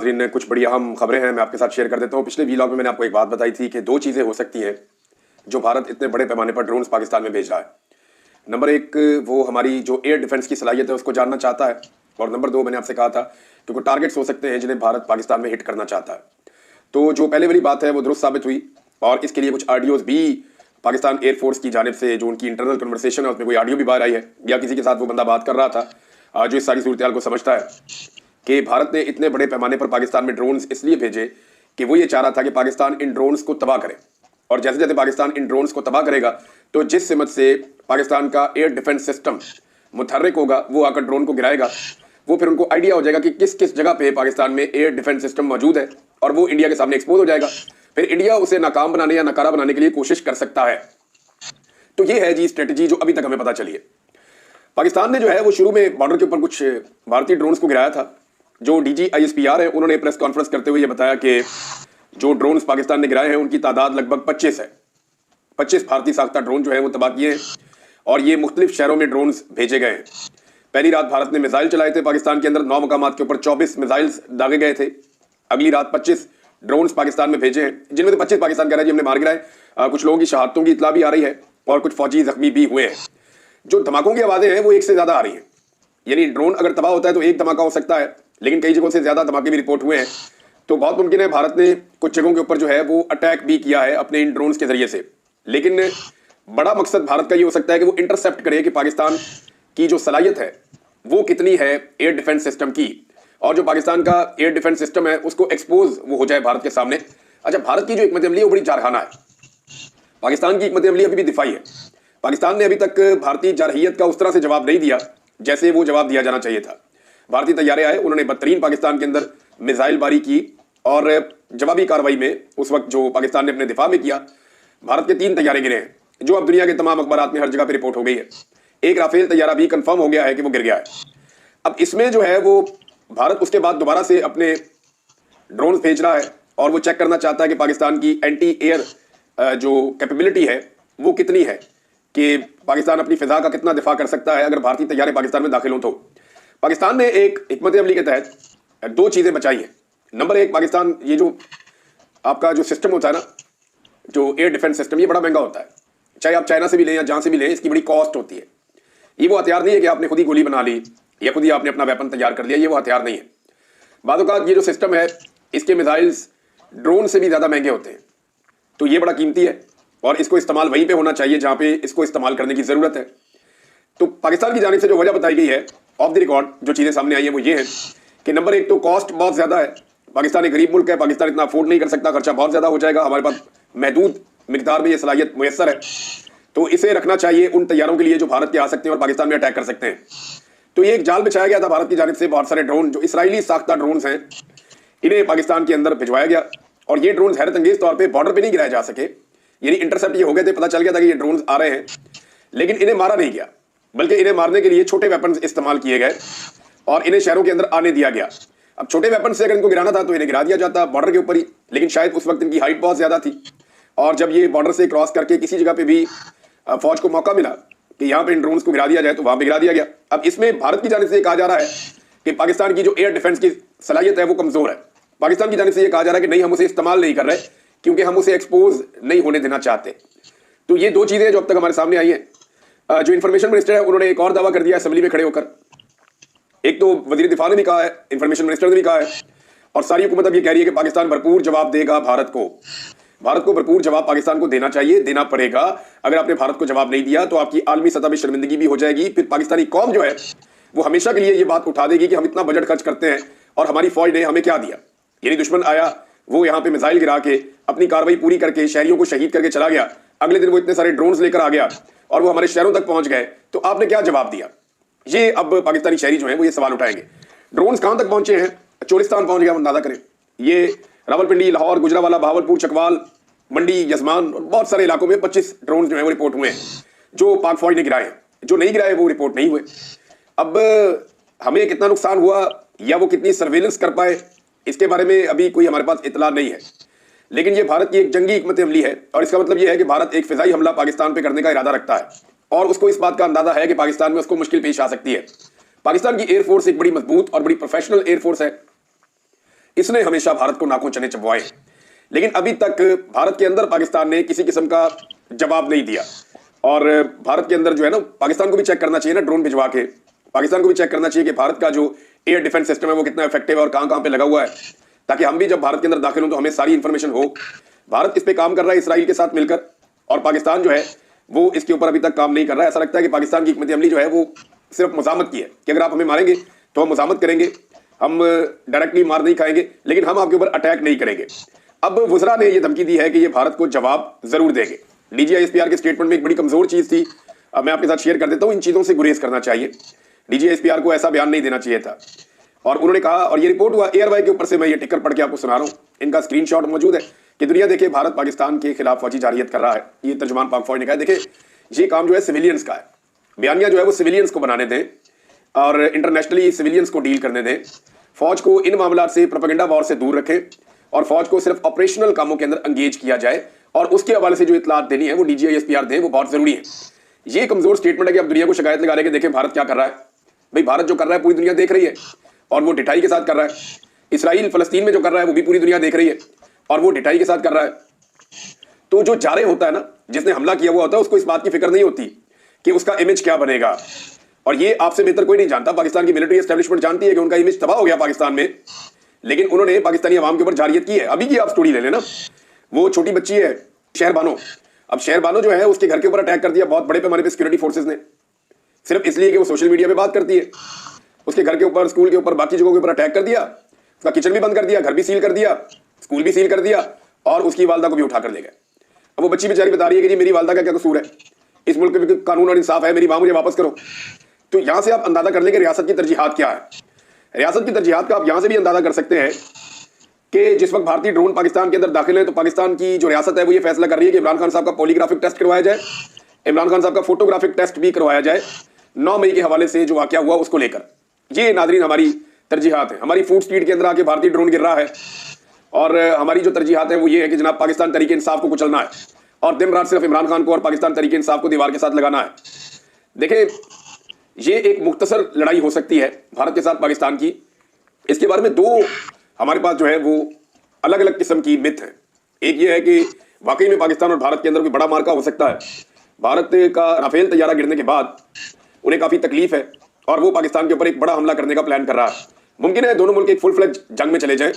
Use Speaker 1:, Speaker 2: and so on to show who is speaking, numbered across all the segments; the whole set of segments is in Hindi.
Speaker 1: नाज़रीन, कुछ बड़ी अहम खबरें हैं, मैं आपके साथ शेयर कर देता हूँ। पिछले वीलॉग में मैंने आपको एक बात बताई थी कि दो चीज़ें हो सकती हैं जो भारत इतने बड़े पैमाने पर ड्रोन्स पाकिस्तान में भेज रहा है। नंबर एक, वो हमारी जो एयर डिफेंस की सलाहियत है उसको जानना चाहता है, और नंबर दो, मैंने आपसे कहा था कि कुछ टारगेट्स हो सकते हैं जिन्हें भारत पाकिस्तान में हिट करना चाहता है। तो जो पहले वाली बात है वो दुरुस्त साबित हुई, और इसके लिए कुछ ऑडियोज़ भी पाकिस्तान एयरफोर्स की जानिब से, जो उनकी इंटरनल कन्वर्सेशन है उसमें कोई ऑडियो भी बाहर आई है, या किसी के साथ वो बंदा बात कर रहा था जो इस सारी सूरत को समझता है कि भारत ने इतने बड़े पैमाने पर पाकिस्तान में ड्रोन्स इसलिए भेजे कि वो ये चाह रहा था कि पाकिस्तान इन ड्रोन्स को तबाह करे, और जैसे जैसे पाकिस्तान इन ड्रोन्स को तबाह करेगा तो जिस सिमत से पाकिस्तान का एयर डिफेंस सिस्टम मुतहर्रिक होगा, वो आकर ड्रोन को गिराएगा, वो फिर उनको आइडिया हो जाएगा कि किस किस जगह पे पाकिस्तान में एयर डिफेंस सिस्टम मौजूद है, और वो इंडिया के सामने एक्सपोज हो जाएगा। फिर इंडिया उसे नाकाम बनाने या नकारा बनाने के लिए कोशिश कर सकता है। तो ये है जी स्ट्रेटजी जो अभी तक हमें पता चली है। पाकिस्तान ने जो है वो शुरू में बॉर्डर के ऊपर कुछ भारतीय ड्रोन्स को गिराया था। जो डीजी ISPR है, उन्होंने प्रेस कॉन्फ्रेंस करते हुए ये बताया कि जो ड्रोन्स पाकिस्तान ने गिराए हैं उनकी तादाद लगभग 25 है। 25 भारतीय साख्ता ड्रोन जो है वो तबाह किए हैं, और ये मुख्तलिफ शहरों में ड्रोन्स भेजे गए हैं। पहली रात भारत ने मिसाइल चलाए थे पाकिस्तान के अंदर, 9 मकामात के ऊपर 24 मिसाइल्स दागे गए थे। अगली रात 25 ड्रोन्स पाकिस्तान में भेजे हैं, जिनमें से 25 पाकिस्तान कह रहा है जी हमने मार गिराए। कुछ लोगों की शहादतों की इतला भी आ रही है, और कुछ फौजी जख्मी भी हुए हैं। जो धमाकों की आवाजें हैं वो एक से ज्यादा आ रही हैं, यानी ड्रोन अगर तबाह होता है तो एक धमाका हो सकता है, लेकिन कई जगहों से ज्यादा धमाके भी रिपोर्ट हुए हैं। तो बहुत मुमकिन है भारत ने कुछ जगहों के ऊपर जो है वो अटैक भी किया है अपने इन ड्रोन्स के जरिए से। लेकिन बड़ा मकसद भारत का ये हो सकता है कि वो इंटरसेप्ट करे कि पाकिस्तान की जो सलाहियत है वो कितनी है एयर डिफेंस सिस्टम की, और जो पाकिस्तान का एयर डिफेंस सिस्टम है उसको एक्सपोज वो हो जाए भारत के सामने। अच्छा, भारत की जो हिकमत अमली है वो बड़ी जारहाना है। पाकिस्तान की हिकमत अमली अभी भी दिफाई है। पाकिस्तान ने अभी तक भारतीय जारहियत का उस तरह से जवाब नहीं दिया जैसे वो जवाब दिया जाना चाहिए था। भारतीय तैयारे आए, उन्होंने बदतरीन पाकिस्तान के अंदर मिसाइल बारी की, और जवाबी कार्रवाई में उस वक्त जो पाकिस्तान ने अपने दिफा में किया, भारत के 3 तैयारे गिरे हैं, जो अब दुनिया के तमाम अखबारात में हर जगह पर रिपोर्ट हो गई है। एक राफेल तैयारा भी कंफर्म हो गया है कि वो गिर गया है। अब इसमें जो है वो भारत उसके बाद दोबारा से अपने ड्रोन भेज रहा है, और वो चेक करना चाहता है कि पाकिस्तान की एंटी एयर जो कैपेबिलिटी है वो कितनी है, कि पाकिस्तान अपनी फिजा का कितना दिफा कर सकता है अगर भारतीय तैयारे पाकिस्तान में दाखिल हो। तो पाकिस्तान ने एक हिकमत अमली के तहत 2 चीजें बचाई हैं। नंबर एक, पाकिस्तान ये जो आपका जो सिस्टम होता है ना, जो एयर डिफेंस सिस्टम, ये बड़ा महंगा होता है। चाहे आप चाइना से भी लें या जहां से भी लें, इसकी बड़ी कॉस्ट होती है। ये वो हथियार नहीं है कि आपने खुद ही गोली बना ली या खुद ही आपने अपना वेपन तैयार कर लिया, ये वो हथियार नहीं है। बाद औक़ात ये जो सिस्टम है इसके मिसाइल्स ड्रोन से भी ज्यादा महंगे होते हैं। तो ये बड़ा कीमती है, और इसको इस्तेमाल वहीं पे होना चाहिए जहां पे इसको इस्तेमाल करने की जरूरत है। तो पाकिस्तान की जानिब से जो वजह बताई गई है ऑफ द रिकॉर्ड, जो चीजें सामने आई है वो ये है कि नंबर एक तो कॉस्ट बहुत ज्यादा है। पाकिस्तान एक गरीब मुल्क है, पाकिस्तान इतना अफोर्ड नहीं कर सकता, खर्चा बहुत ज्यादा हो जाएगा। हमारे पास महदूद मिकदार में ये सलाहियत मुयस्सर है, तो इसे रखना चाहिए उन तैयारों के लिए जो भारत के आ सकते हैं और पाकिस्तान में अटैक कर सकते हैं। तो ये एक जाल बिछाया गया था भारत की जानिब से। बहुत सारे ड्रोन जो इसराइली साख्ता ड्रोन हैं, इन्हें पाकिस्तान के अंदर भिजवाया गया, और ये ड्रोन हैरत अंगेज तौर पर बॉर्डर पर नहीं गिराए जा सके, यानी इंटरसेप्ट ये हो गए थे, पता चल गया था कि ये ड्रोन्स आ रहे हैं, लेकिन इन्हें मारा नहीं गया, बल्कि इन्हें मारने के लिए छोटे वेपन इस्तेमाल किए गए, और इन्हें शहरों के अंदर आने दिया गया। अब छोटे वेपन से अगर इनको गिराना था तो इन्हें गिरा दिया जाता बॉर्डर के ऊपर ही, लेकिन शायद उस वक्त इनकी हाइट बहुत ज्यादा थी, और जब ये बॉर्डर से क्रॉस करके किसी जगह पे भी फौज को मौका मिला कि यहाँ पे इन ड्रोन्स को गिरा दिया जाए, तो वहां पे गिरा दिया गया। अब इसमें भारत की जानिब से कहा जा रहा है कि पाकिस्तान की जो एयर डिफेंस की सलाहियत है वो कमजोर है। पाकिस्तान की जानिब से कहा जा रहा है कि नहीं, हम उसे इस्तेमाल नहीं कर रहे क्योंकि हम उसे एक्सपोज नहीं होने देना चाहते। तो ये 2 चीजें जो अब तक हमारे सामने आई हैं। जो इंफॉर्मेशन मिनिस्टर है उन्होंने एक और दावा कर दिया असेंबली में खड़े होकर। एक तो वजीर दिफा ने भी कहा है, इंफॉर्मेशन मिनिस्टर ने भी कहा है, और सारी हुकूमत अब ये कह रही है कि पाकिस्तान भरपूर जवाब देगा भारत को। भारत को भरपूर जवाब पाकिस्तान को देना चाहिए, देना पड़ेगा। अगर आपने भारत को जवाब नहीं दिया तो आपकी आलमी सतह पर शर्मिंदगी भी हो जाएगी। फिर पाकिस्तानी कौम जो है वो हमेशा के लिए ये बात उठा देगी कि हम इतना बजट खर्च करते हैं और हमारी फौज ने हमें क्या दिया। यानी दुश्मन आया, वो यहाँ पे मिसाइल गिरा के अपनी कार्रवाई पूरी करके शहरियों को शहीद करके चला गया, अगले दिन वो इतने सारे ड्रोन्स लेकर आ गया और वो हमारे शहरों तक पहुंच गए, तो आपने क्या जवाब दिया। ये अब पाकिस्तानी शहरी जो है वो ये सवाल उठाएंगे। ड्रोन्स कहां तक पहुंचे हैं? चोलिस्तान पहुंच गया, अंदाजा करें। ये रावलपिंडी, लाहौर, गुजरावाला, भावलपुर, चकवाल, मंडी, यजमान और बहुत सारे इलाकों में 25 ड्रोन जो है वो रिपोर्ट हुए हैं, जो पाक फौज ने गिराए हैं। जो नहीं गिराए वो रिपोर्ट नहीं हुए। अब हमें कितना नुकसान हुआ या वो कितनी सर्वेलेंस कर पाए, इसके बारे में अभी कोई हमारे पास इतला नहीं है। लेकिन ये भारत की एक जंगी हिकमत अमली है, और इसका मतलब ये है कि भारत एक फिजाई हमला पाकिस्तान पे करने का इरादा रखता है, और उसको इस बात का अंदाजा है कि पाकिस्तान में उसको मुश्किल पेश आ सकती है। पाकिस्तान की एयरफोर्स एक बड़ी मजबूत और बड़ी प्रोफेशनल एयरफोर्स है। इसने हमेशा भारत को नाकों चने चबवाए, लेकिन अभी तक भारत के अंदर पाकिस्तान ने किसी किस्म का जवाब नहीं दिया। और भारत के अंदर जो है ना, पाकिस्तान को भी चेक करना चाहिए ना, ड्रोन भिजवा के पाकिस्तान को भी चेक करना चाहिए कि भारत का जो एयर डिफेंस सिस्टम है वो कितना इफेक्टिव है और कहां कहां पे लगा हुआ है, ताकि हम भी जब भारत के अंदर दाखिल हो तो हमें सारी इंफॉर्मेशन हो। भारत इस पे काम कर रहा है इसराइल के साथ मिलकर, और पाकिस्तान जो है वो इसके ऊपर अभी तक काम नहीं कर रहा है। ऐसा लगता है कि पाकिस्तान की हिकमत अमली जो है वो सिर्फ मजामत की है कि अगर आप हमें मारेंगे तो हम मजामत करेंगे, हम डायरेक्टली मार नहीं खाएंगे, लेकिन हम आपके ऊपर अटैक नहीं करेंगे। अब वुज़रा ने यह धमकी दी है कि ये भारत को जवाब जरूर देंगे। DGISPR के स्टेटमेंट में एक बड़ी कमजोर चीज थी, अब मैं आपके साथ शेयर कर देता हूं। इन चीजों से गुरेज करना चाहिए, DGISPR को ऐसा बयान नहीं देना चाहिए था। और उन्होंने कहा, और ये रिपोर्ट हुआ एयरवाई के ऊपर से, मैं ये टिकर पढ़ के आपको सुना रहा हूं, इनका स्क्रीनशॉट मौजूद है कि दुनिया देखिए भारत पाकिस्तान के खिलाफ फौजी जारियत कर रहा है। ये तर्जुमान पाक फौज ने कहा, देखिए ये काम जो है सिविलियंस का है, बयानिया जो है वो सिविलियंस को बनाने दें और इंटरनेशनली सिविलियंस को डील करने दें। फौज को इन मामलों से, प्रोपेगेंडा वॉर से दूर रखें और फौज को सिर्फ ऑपरेशनल कामों के अंदर एंगेज किया जाए, और उसके हवाले से जो इतलात देनी है वो DGISPR दें, वो बहुत जरूरी है। ये कमजोर स्टेटमेंट है कि अब दुनिया को शिकायत लगा रहे हैं कि देखें भारत क्या कर रहा है। भाई भारत जो कर रहा है पूरी दुनिया देख रही है और वो ढिठाई के साथ कर रहा है। इसराइल फलस्तीन में जो कर रहा है वो भी पूरी दुनिया देख रही है और वो ढिठाई के साथ कर रहा है। तो जो जारे होता है ना, जिसने हमला किया हुआ होता है, उसको इस बात की फिक्र नहीं होती कि उसका इमेज क्या बनेगा। और ये आपसे बेहतर कोई नहीं जानता, पाकिस्तान की मिलिट्री एस्टेब्लिशमेंट जानती है कि उनका इमेज तबाह हो गया पाकिस्तान में, लेकिन उन्होंने पाकिस्तानी अवाम के ऊपर जारियत की है। अभी की आप स्टोरी ले लेना, वो छोटी बच्ची है शहरबानो। अब शहरबानो जो है उसके घर के ऊपर अटैक कर दिया बहुत बड़े पैमाने पे सिक्योरिटी फोर्सेस ने, सिर्फ इसलिए कि वो सोशल मीडिया पे बात करती है। उसके घर के ऊपर, स्कूल के ऊपर, बाकी जगहों के ऊपर अटैक कर दिया, उसका किचन भी बंद कर दिया, घर भी सील कर दिया, स्कूल भी सील कर दिया और उसकी वालदा को भी उठा कर ले गए। अब वो बच्ची बेचारी बता रही है कि जी मेरी वालदा का क्या कसूर है, इस मुल्क में कानून और इंसाफ है, मेरी मां मुझे वापस करो। तो यहां से आप अंदाजा कर लेंगे रियासत की तरजीहात क्या है। रियासत की तरजीहात का आप यहां से भी अंदाजा कर सकते हैं कि जिस वक्त भारतीय ड्रोन पाकिस्तान के अंदर दाखिल है तो पाकिस्तान की जो रियासत है वो ये फैसला कर रही है कि इमरान खान साहब का पॉलीग्राफिक टेस्ट करवाया जाए, इमरान खान साहब का फोटोग्राफिक टेस्ट भी करवाया जाए 9 मई के हवाले से जो वाकया हुआ उसको लेकर। ये नाजरीन हमारी तरजीहात है। हमारी फूड स्ट्रीट के अंदर आके भारतीय ड्रोन गिर रहा है और हमारी जो तरजीहात है वो ये है कि जनाब पाकिस्तान तरीके इंसाफ को कुचलना है और दिन रात सिर्फ इमरान खान को और पाकिस्तान तरीके इंसाफ को दीवार के साथ लगाना है। देखिए ये एक मुख्तसर लड़ाई हो सकती है भारत के साथ पाकिस्तान की। इसके बारे में दो हमारे पास जो है वो अलग अलग किस्म की मिथ है। एक ये है कि वाकई में पाकिस्तान और भारत के अंदर कोई बड़ा मार्का हो सकता है। भारत का राफेल तैयारा गिरने के बाद उन्हें काफी तकलीफ है और वो पाकिस्तान के ऊपर एक बड़ा हमला करने का प्लान कर रहा है। मुमकिन है दोनों मुल्क एक फुल फ्लेज जंग में चले जाएं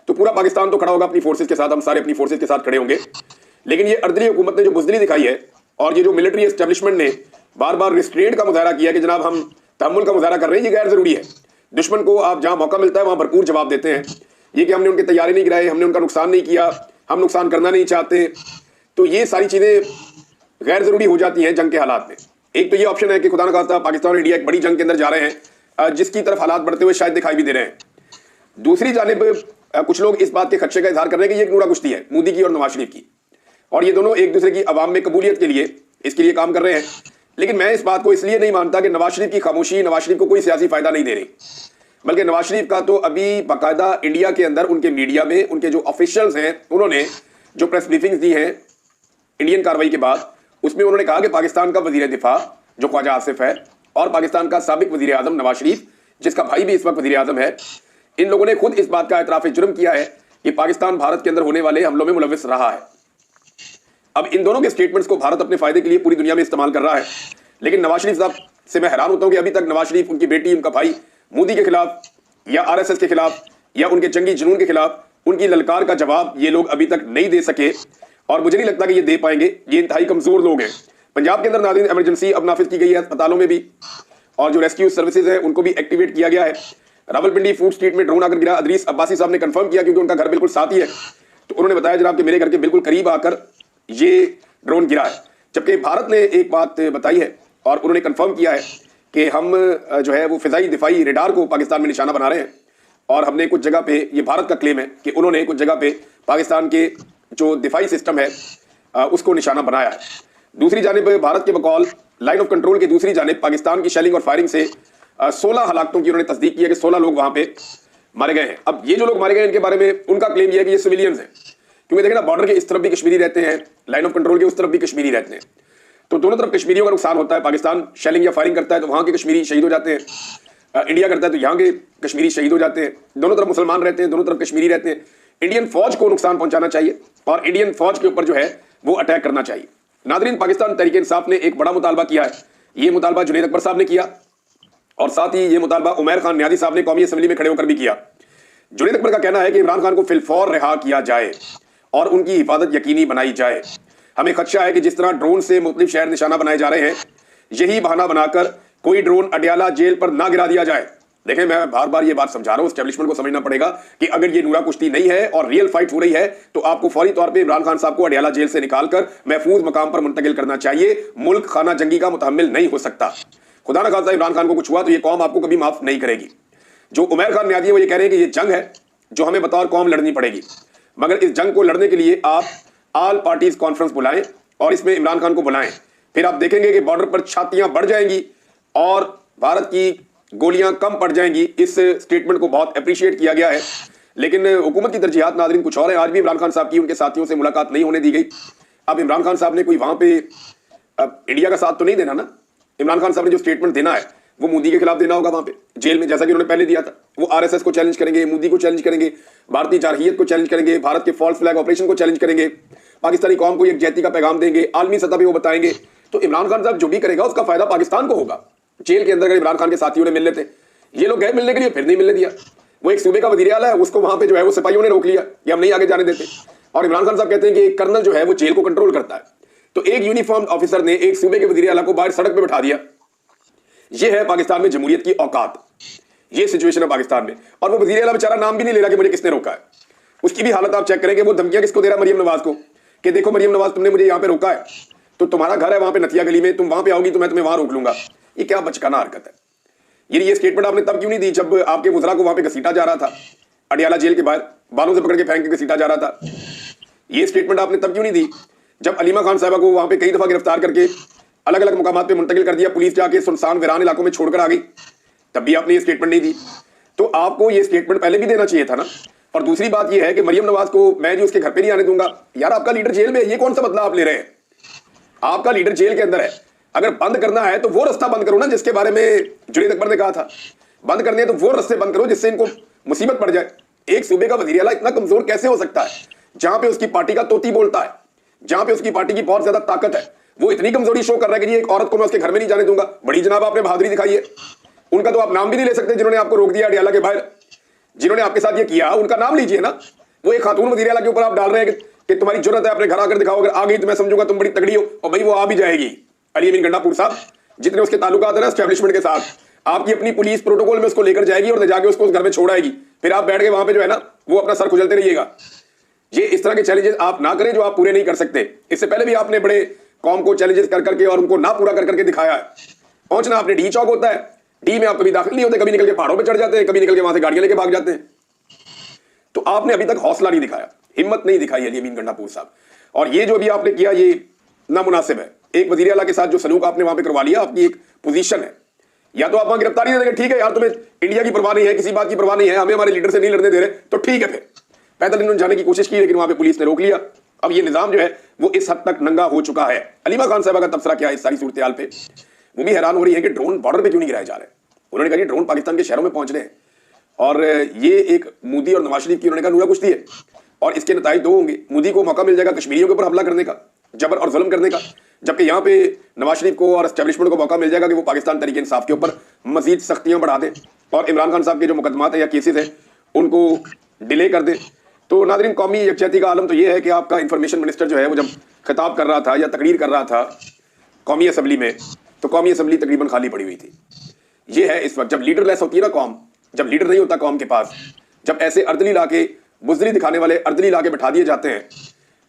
Speaker 1: तो पूरा पाकिस्तान तो खड़ा होगा अपनी फोर्सेज के साथ, हम सारे अपनी फोर्सेज के साथ खड़े होंगे। लेकिन ये अर्दली हुकूमत ने जो बुजदिली दिखाई है और ये जो मिलिट्री एस्टेब्लिशमेंट ने बार बार रिस्ट्रेंट का मुजाहरा किया कि जनाब हम तहम्मुल का मुजाहरा कर रहे हैं, ये गैर जरूरी है। दुश्मन को आप जहां मौका मिलता है वहां भरपूर जवाब देते हैं। ये कि हमने उनके तैयारी नहीं गिराए, हमने उनका नुकसान नहीं किया, हम नुकसान करना नहीं चाहते, तो ये सारी चीजें गैर जरूरी हो जाती हैं जंग के हालात में। एक तो ये ऑप्शन है कि खुदा न खास्ता पाकिस्तान और इंडिया एक बड़ी जंग के अंदर जा रहे हैं जिसकी तरफ हालात बढ़ते हुए शायद दिखाई भी दे रहे हैं। दूसरी जानिब कुछ लोग इस बात के खदशे का इजहार कर रहे हैं कि ये एक नूरा कुश्ती है मोदी की और नवाज शरीफ की, और ये दोनों एक दूसरे की अवाम में कबूलियत के लिए इसके लिए काम कर रहे हैं। लेकिन मैं इस बात को इसलिए नहीं मानता कि नवाज शरीफ की खामोशी नवाज शरीफ को कोई सियासी फायदा नहीं दे रही, बल्कि नवाज शरीफ का तो अभी बाकायदा इंडिया के अंदर उनके मीडिया में उनके जो ऑफिशियल्स हैं उन्होंने जो प्रेस ब्रीफिंग्स दी हैं इंडियन कार्रवाई के बाद, उसमें उन्होंने कहा कि पाकिस्तान का वजीर दिफा जो ख्वाजा आसिफ है और पाकिस्तान का साबिक वजीर आजम नवाज शरीफ जिसका भाई भी इस वक्त वजीर आजम है, इन लोगों ने खुद इस बात का एतराफ़ जुर्म किया है कि पाकिस्तान भारत के अंदर होने वाले हमलों में मुलविस रहा है। अब इन दोनों के स्टेटमेंट्स को भारत अपने फायदे के लिए पूरी दुनिया में इस्तेमाल कर रहा है। लेकिन नवाज शरीफ साहब से मैं हैरान होता हूं कि अभी तक नवाज शरीफ, उनकी बेटी, उनका भाई मोदी के खिलाफ या आरएसएस के खिलाफ या उनके जंगी जुनून के खिलाफ उनकी ललकार का जवाब ये लोग अभी तक नहीं दे सके और मुझे नहीं लगता कि ये दे पाएंगे। ये इंतहाई कमजोर लोग हैं। पंजाब के अंदर नाज़रीन इमरजेंसी अब नाफिज की गई है अस्पतालों में भी, और जो रेस्क्यू सर्विसेज है उनको भी एक्टिवेट किया गया है। रावलपिंडी फूड स्ट्रीट में ड्रोन आकर गिरा, अदरीस अब्बासी साहब ने कंफर्म किया क्योंकि उनका घर बिल्कुल साथ ही है, तो उन्होंने बताया जनाब कि मेरे घर के बिल्कुल करीब आकर ये ड्रोन गिरा है। जबकि भारत ने एक बात बताई है और उन्होंने कंफर्म किया है कि हम जो है वो फिजाई दिफाई रेडार को पाकिस्तान में निशाना बना रहे हैं और हमने कुछ जगह पे, ये भारत का क्लेम है कि उन्होंने कुछ जगह पे पाकिस्तान के जो दिफाई सिस्टम है उसको निशाना बनाया है। दूसरी जानिब भारत के बकौल लाइन ऑफ कंट्रोल की दूसरी जानिब पाकिस्तान की शेलिंग और फायरिंग से 16 हलाकतों की उन्होंने तस्दीक की है कि 16 लोग वहां पे मारे गए हैं। अब ये जो लोग मारे गए इनके बारे में उनका क्लेम यह है कि ये सिविलियंस हैं, क्योंकि देखें ना बॉर्डर के इस तरफ भी कश्मीरी रहते हैं, लाइन ऑफ कंट्रोल के उस तरफ भी कश्मीरी रहते हैं, तो दोनों तरफ कश्मीरियों का नुकसान होता है। पाकिस्तान शेलिंग या फायरिंग करता है तो वहां के कश्मीरी शहीद हो जाते हैं इंडिया करता है तो यहाँ के कश्मीरी शहीद हो जाते हैं। दोनों तरफ मुसलमान रहते हैं, दोनों तरफ कश्मीरी रहते हैं। इंडियन फौज को नुकसान पहुंचाना चाहिए और इंडियन फौज के ऊपर जो है वो अटैक करना चाहिए। नादरीन, पाकिस्तान तहरीक इंसाफ ने एक बड़ा मुतालबा किया है। ये मुतालबा जुनैद अकबर साहब ने किया और साथ ही ये मुतालबा उमैर खान नियाज़ी साहब ने कौमी असम्बली में खड़े होकर भी किया। जुनैद अकबर का कहना है कि इमरान खान को फिलफौर रिहा किया जाए और उनकी हिफाजत यकीनी बनाई जाए। हमें खदशा है कि जिस तरह ड्रोन से मुख्तलिफ शहर निशाना बनाए जा रहे हैं, यही बहाना बनाकर कोई ड्रोन अडयाला जेल पर ना गिरा दिया जाए। देखें, मैं बार बार ये बात समझा रहा हूं, एस्टेब्लिशमेंट को समझना पड़ेगा कि अगर ये नूरा कुश्ती नहीं है और रियल फाइट हो रही है तो आपको फौरी तौर पे इमरान खान साहब को अडयाला जेल से निकालकर महफूज मकाम पर मुंतकिल करना चाहिए। मुल्क खाना जंगी का मुतहम्मिल नहीं हो सकता। खुदा न खास्ता इमरान खान को कुछ हुआ तो ये कौम आपको कभी माफ नहीं करेगी। जो उमैर खान नियाज़ी है वो ये कह रहे हैं कि ये जंग है जो हमें बतौर कौम लड़नी पड़ेगी, मगर इस जंग को लड़ने के लिए आप ऑल पार्टीज कॉन्फ्रेंस बुलाएं और इसमें इमरान खान को बुलाएं। फिर आप देखेंगे कि बॉर्डर पर छातियां बढ़ जाएंगी और भारत की गोलियां कम पड़ जाएंगी। इस स्टेटमेंट को बहुत अप्रिशिएट किया गया है, लेकिन हुकूमत की तरजीहात नाज़रीन कुछ और है। आज भी इमरान खान साहब की उनके साथियों से मुलाकात नहीं होने दी गई। अब इमरान खान साहब ने कोई वहां पे इंडिया का साथ तो नहीं देना ना। इमरान खान साहब ने जो स्टेटमेंट देना है वो मोदी के खिलाफ देना होगा वहां पे जेल में, जैसा कि उन्होंने पहले दिया था। वो आरएसएस को चैलेंज करेंगे, मोदी को चैलेंज करेंगे, भारतीय जारहियत को चैलेंज करेंगे, भारत के फॉल्स फ्लैग ऑपरेशन को चैलेंज करेंगे, पाकिस्तानी कौम को यकजहती का पैगाम देंगे, आलमी सतह पे वो बताएंगे। तो इमरान खान साहब जो भी करेगा उसका फायदा पाकिस्तान को होगा। जेल के अंदर अगर इमरान खान के साथियों ने मिल लेते, ये लोग गए मिलने के लिए, फिर नहीं मिलने दिया। वो एक सूबे का वजीर आला है, उसको वहां पे जो है वो सिपाहियों ने रोक लिया कि हम नहीं आगे जाने देते। और इमरान खान साहब कहते हैं कि एक कर्नल जो है वो जेल को कंट्रोल करता है। तो एक यूनिफॉर्म ऑफिसर ने एक सूबे के वजीर आला को बाहर सड़क पे बैठा दिया। ये है पाकिस्तान में जमहूरियत की औकात। ये सिचुएशन है पाकिस्तान में। और वो वजीर आला बेचारा नाम भी नहीं ले रहा कि मुझे किसने रोका है। उसकी भी हालत आप चेक करेंगे। वो धमकियां किसको दे रहा है? मरियम नवाज को, कि देखो मरियम नवाज तुमने मुझे यहां पे रोका है, तो तुम्हारा घर है वहां पे नथिया गली में, तुम वहां पे आओगी तो मैं तुम्हें वहां रोक लूंगा। ये क्या बचकाना हरकत है। ये स्टेटमेंट आपने तब क्यों नहीं दी जब आपके वज़रा को वहां पे घसीटा जा रहा था, अडयाला जेल के बाहर बालों से पकड़ के फेंक के घसीटा जा रहा था। ये स्टेटमेंट आपने तब क्यों नहीं दी जब अलीमा खान साहबा को वहां पे कई दफा गिरफ्तार करके अलग अलग मुकामात पे मुंतकिल कर दिया, पुलिस जाके सुनसान वीरान इलाकों में छोड़कर आ गई, तब भी आपने ये स्टेटमेंट नहीं दी। तो आपको ये स्टेटमेंट पहले भी देना चाहिए था ना। और दूसरी बात ये है कि मरियम नवाज को मैं जो उसके घर पे नहीं आने दूंगा, यार आपका लीडर जेल में है, ये कौन सा बदला आप ले रहे हैं? आपका लीडर जेल के अंदर है। अगर बंद करना है तो वो रास्ता बंद करो ना जिसके बारे में जुनैद अकबर ने कहा था। बंद करने हैं तो वो रास्ते बंद करो जिससे इनको मुसीबत पड़ जाए। एक सूबे का वजीर आला इतना कमजोर कैसे हो सकता है जहां पे उसकी पार्टी का तोती बोलता है, जहां पे उसकी पार्टी की बहुत ज्यादा ताकत है, वो इतनी कमजोरी शो कर रहा है कि एक औरत को मैं उसके घर में नहीं जाने दूंगा। बड़ी जनाब आपने बहादुरी दिखाई है। उनका तो आप नाम भी नहीं ले सकते जिन्होंने आपको रोक दिया अडयाला के बाहर, जिन्होंने आपके साथ ये किया, उनका नाम लीजिए ना। वो एक खातून वजीर आला के ऊपर आप डाल रहे हैं कि तुम्हारी जरूरत है, अपने घर आकर दिखाओ, अगर आ गई तो मैं समझूंगा तुम बड़ी तगड़ी हो। और भाई वो आ भी जाएगी। अली अमीन गंडापुर साहब जितने उसके ताल्लुकात है ना एस्टेब्लिशमेंट के साथ, आपकी अपनी पुलिस प्रोटोकॉल में उसको लेकर जाएगी और ले जाके उसको उस घर में छोड़ आएगी। फिर आप बैठ के वहां पे जो है ना वो अपना सर खुजलते रहिएगा। ये इस तरह के चैलेंजेस आप ना करें जो आप पूरे नहीं कर सकते। इससे पहले भी आपने बड़े कौम को चैलेंजेस कर करके और उनको ना पूरा कर करके दिखाया है। पहुंचना आपने डी चौक होता है, डी में आप कभी दाखिल नहीं होते, कभी निकल के पहाड़ों पे चढ़ जाते हैं, कभी निकल के वहां से गाड़ियां लेके भाग जाते हैं। तो आपने अभी तक हौसला नहीं दिखाया, हिम्मत नहीं दिखाई अली अमीन गंडापुर साहब। और ये जो भी आपने किया ये नामुनासिब है। एक वजीर आला के साथ जो सलूक आपने वहां पे करवा लिया, आपकी एक पोजीशन है, या तो आप वहां गिरफ्तारी दे देंगे, ठीक है यार तुम्हें इंडिया की परवाह नहीं है, किसी बात की परवाह नहीं है, हमें हमारे लीडर से नहीं लड़ने दे रहे, तो ठीक है। फिर पैदल इन्होंने जाने की कोशिश की लेकिन वहां पे पुलिस ने रोक लिया। अब ये निजाम जो है वो इस हद तक नंगा हो चुका है। अलीमा खान साहब का तबसरा क्या है इस सारी सूरत हाल पे? वो भी हैरान हो रही है कि ड्रोन बॉर्डर पे क्यों नहीं गिराए जा रहे। उन्होंने कहा ड्रोन पाकिस्तान के शहरों में पहुंच रहे हैं और ये एक मोदी और नवाज शरीफ की उन्होंने कहा नूरा कुश्ती है और इसके नताइज दो होंगे। मोदी को मौका मिल जाएगा कश्मीरियों के ऊपर हमला करने का, जबर और जुल्म करने का, जबकि यहाँ पे नवाज शरीफ को और एस्टेब्लिशमेंट को मौका मिल जाएगा कि वो पाकिस्तान तरीके इंसाफ के ऊपर मजीद सख्तियां बढ़ा दें और इमरान खान साहब के जो मुकदमात है या केसेस है उनको डिले कर दें। तो नाज़रीन, कौमी यकजहती का आलम तो ये है कि आपका इंफॉर्मेशन मिनिस्टर जो है वो जब खिताब कर रहा था या तकरीर कर रहा था कौमी असम्बली में, तो कौमी असम्बली तकरीबन खाली पड़ी हुई थी। ये है इस वक्त जब लीडर लेस होती है ना कौम, जब लीडर नहीं होता कौम के पास, जब ऐसे अर्दली लाके बुजरी दिखाने वाले अर्दली लाके बैठा दिए जाते हैं,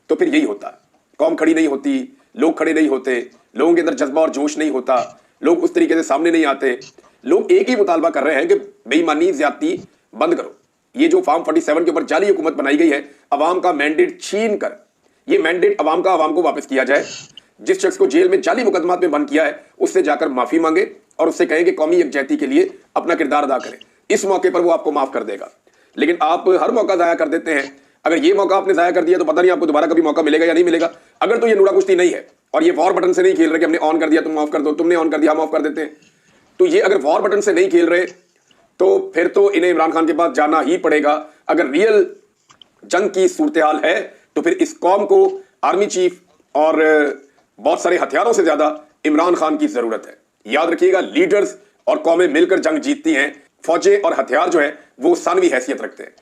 Speaker 1: तो फिर यही होता है। कौम खड़ी नहीं होती, लोग खड़े नहीं होते, लोगों के अंदर जज्बा और जोश नहीं होता, लोग उस तरीके से सामने नहीं आते। लोग एक ही मुतालबा कर रहे हैं कि बेईमानी ज्यादती बंद करो। ये जो फॉर्म 47 के ऊपर जाली हुकूमत बनाई गई है, अवाम का मैंडेट छीन कर ये मैंडेट अवाम का अवाम को वापस किया जाए। जिस शख्स को जेल में जाली मुकदमात में बंद किया है उससे जाकर माफी मांगे और उससे कहें कि कौमी यकजहती के लिए अपना किरदार अदा करें। इस मौके पर वो आपको माफ कर देगा। लेकिन आप हर मौका जाया कर देते हैं। अगर ये मौका आपने जाया कर दिया तो पता नहीं आपको दोबारा कभी मौका मिलेगा या नहीं मिलेगा। अगर तो ये नूरा कुश्ती नहीं है और ये वॉर बटन से नहीं खेल रहे कि हमने ऑन कर दिया तुम ऑफ कर दो, तुमने ऑन कर दिया हम ऑफ कर देते हैं, तो ये अगर वॉर बटन से नहीं खेल रहे तो फिर तो इन्हें इमरान खान के पास जाना ही पड़ेगा। अगर रियल जंग की सूरत हाल है तो फिर इस कौम को आर्मी चीफ और बहुत सारे हथियारों से ज्यादा इमरान खान की जरूरत है। याद रखिएगा, लीडर्स और कौमें मिलकर जंग जीतती हैं, फौजें और हथियार जो है वो सानवी हैसियत रखते हैं।